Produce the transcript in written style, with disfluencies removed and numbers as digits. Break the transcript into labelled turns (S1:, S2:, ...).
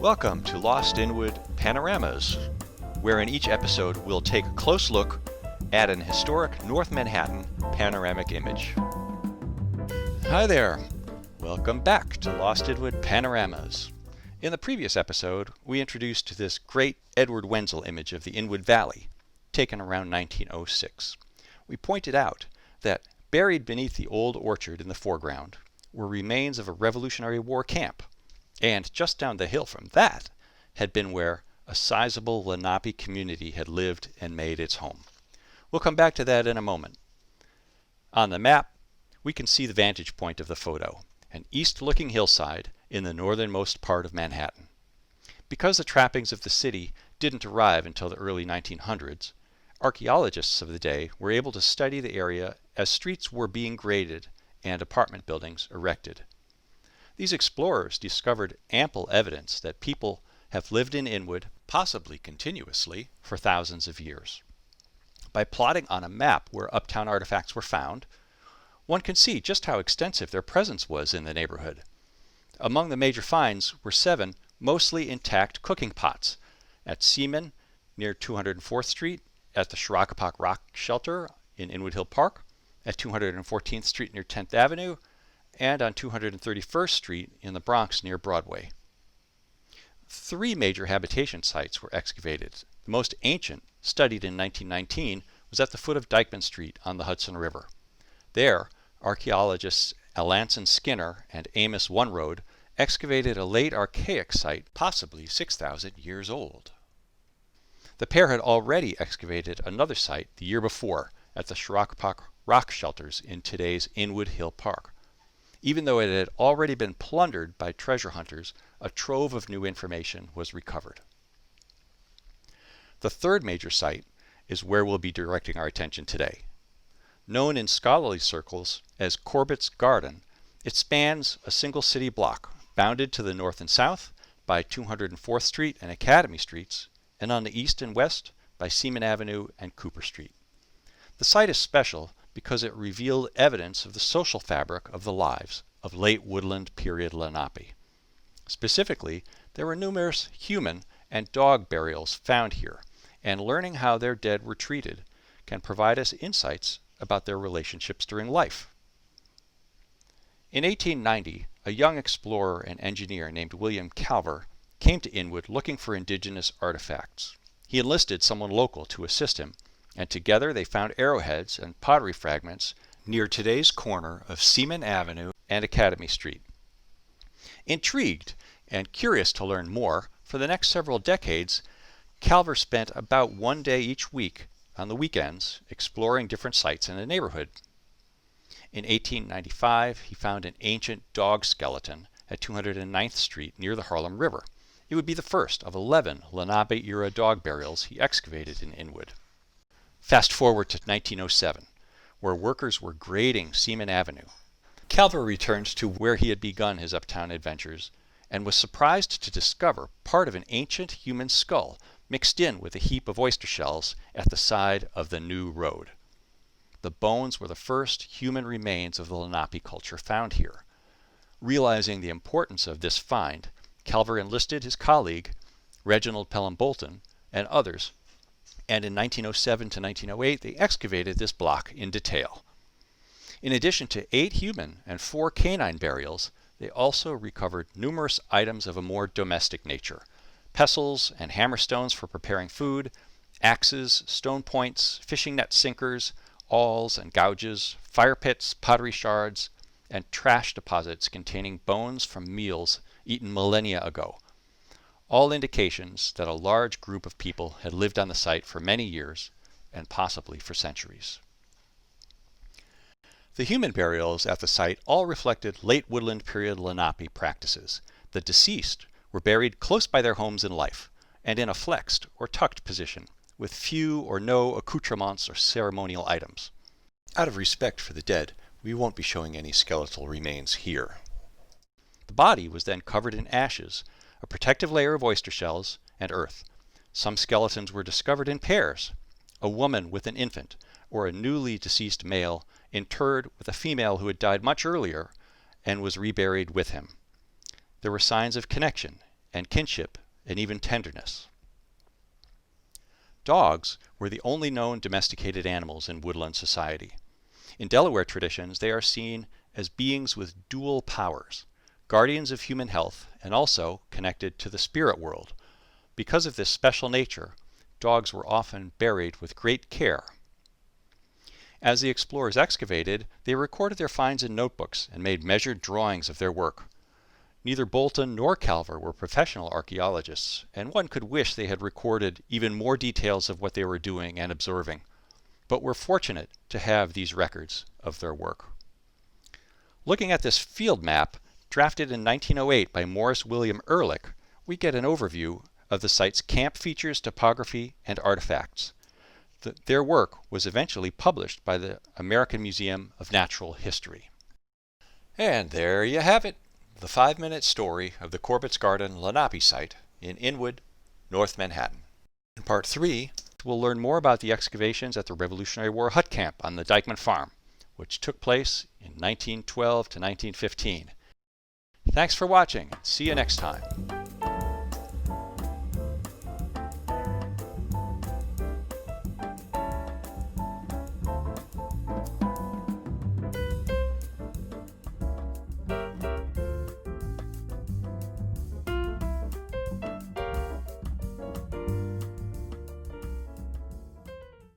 S1: Welcome to Lost Inwood Panoramas, where in each episode we'll take a close look at an historic North Manhattan panoramic image. Hi there! Welcome back to Lost Inwood Panoramas. In the previous episode, we introduced this great Edward Wenzel image of the Inwood Valley, taken around 1906. We pointed out that buried beneath the old orchard in the foreground were remains of a Revolutionary War camp, and just down the hill from that had been where a sizable Lenape community had lived and made its home. We'll come back to that in a moment. On the map, we can see the vantage point of the photo, an east-looking hillside in the northernmost part of Manhattan. Because the trappings of the city didn't arrive until the early 1900s, archaeologists of the day were able to study the area as streets were being graded and apartment buildings erected. These explorers discovered ample evidence that people have lived in Inwood, possibly continuously, for thousands of years. By plotting on a map where uptown artifacts were found, one can see just how extensive their presence was in the neighborhood. Among the major finds were 7 mostly intact cooking pots at Seaman near 204th Street, at the Shirakapak Rock Shelter in Inwood Hill Park, at 214th Street near 10th Avenue, and on 231st Street in the Bronx near Broadway. 3 major habitation sites were excavated. The most ancient, studied in 1919, was at the foot of Dyckman Street on the Hudson River. There, archaeologists Alanson Skinner and Amos Oneroad excavated a late archaic site, possibly 6,000 years old. The pair had already excavated another site the year before at the Shirakapak Rock Shelters in today's Inwood Hill Park. Even though it had already been plundered by treasure hunters, a trove of new information was recovered. The third major site is where we'll be directing our attention today. Known in scholarly circles as Corbett's Garden, it spans a single city block, bounded to the north and south by 204th Street and Academy Streets, and on the east and west by Seaman Avenue and Cooper Street. The site is special because it revealed evidence of the social fabric of the lives of late woodland period Lenape. Specifically, there were numerous human and dog burials found here, and learning how their dead were treated can provide us insights about their relationships during life. In 1890, a young explorer and engineer named William Calver came to Inwood looking for indigenous artifacts. He enlisted someone local to assist him, and together they found arrowheads and pottery fragments near today's corner of Seaman Avenue and Academy Street. Intrigued and curious to learn more, for the next several decades, Calver spent about 1 day each week on the weekends exploring different sites in the neighborhood. In 1895, he found an ancient dog skeleton at 209th Street near the Harlem River. It would be the first of 11 Lenape-era dog burials he excavated in Inwood. Fast forward to 1907, where workers were grading Seaman Avenue. Calver returned to where he had begun his uptown adventures and was surprised to discover part of an ancient human skull mixed in with a heap of oyster shells at the side of the new road. The bones were the first human remains of the Lenape culture found here. Realizing the importance of this find, Calver enlisted his colleague, Reginald Pelham Bolton, and others, and in 1907 to 1908 they excavated this block in detail. In addition to 8 human and 4 canine burials, they also recovered numerous items of a more domestic nature: pestles and hammerstones for preparing food, axes, stone points, fishing net sinkers, awls and gouges, fire pits, pottery shards, and trash deposits containing bones from meals eaten millennia ago. All indications that a large group of people had lived on the site for many years, and possibly for centuries. The human burials at the site all reflected late woodland period Lenape practices. The deceased were buried close by their homes in life, and in a flexed or tucked position, with few or no accoutrements or ceremonial items. Out of respect for the dead, we won't be showing any skeletal remains here. The body was then covered in ashes, a protective layer of oyster shells, and earth. Some skeletons were discovered in pairs, a woman with an infant, or a newly deceased male interred with a female who had died much earlier and was reburied with him. There were signs of connection and kinship and even tenderness. Dogs were the only known domesticated animals in woodland society. In Delaware traditions, they are seen as beings with dual powers, guardians of human health and also connected to the spirit world. Because of this special nature, dogs were often buried with great care. As the explorers excavated, they recorded their finds in notebooks and made measured drawings of their work. Neither Bolton nor Calver were professional archaeologists, and one could wish they had recorded even more details of what they were doing and observing, but we're fortunate to have these records of their work. Looking at this field map, drafted in 1908 by Morris William Ehrlich, we get an overview of the site's camp features, topography, and artifacts. Their work was eventually published by the American Museum of Natural History. And there you have it, the 5-minute story of the Corbett Garden Lenape site in Inwood, North Manhattan. In part 3, we'll learn more about the excavations at the Revolutionary War hut camp on the Dyckman Farm, which took place in 1912 to 1915. Thanks for watching. See you next time.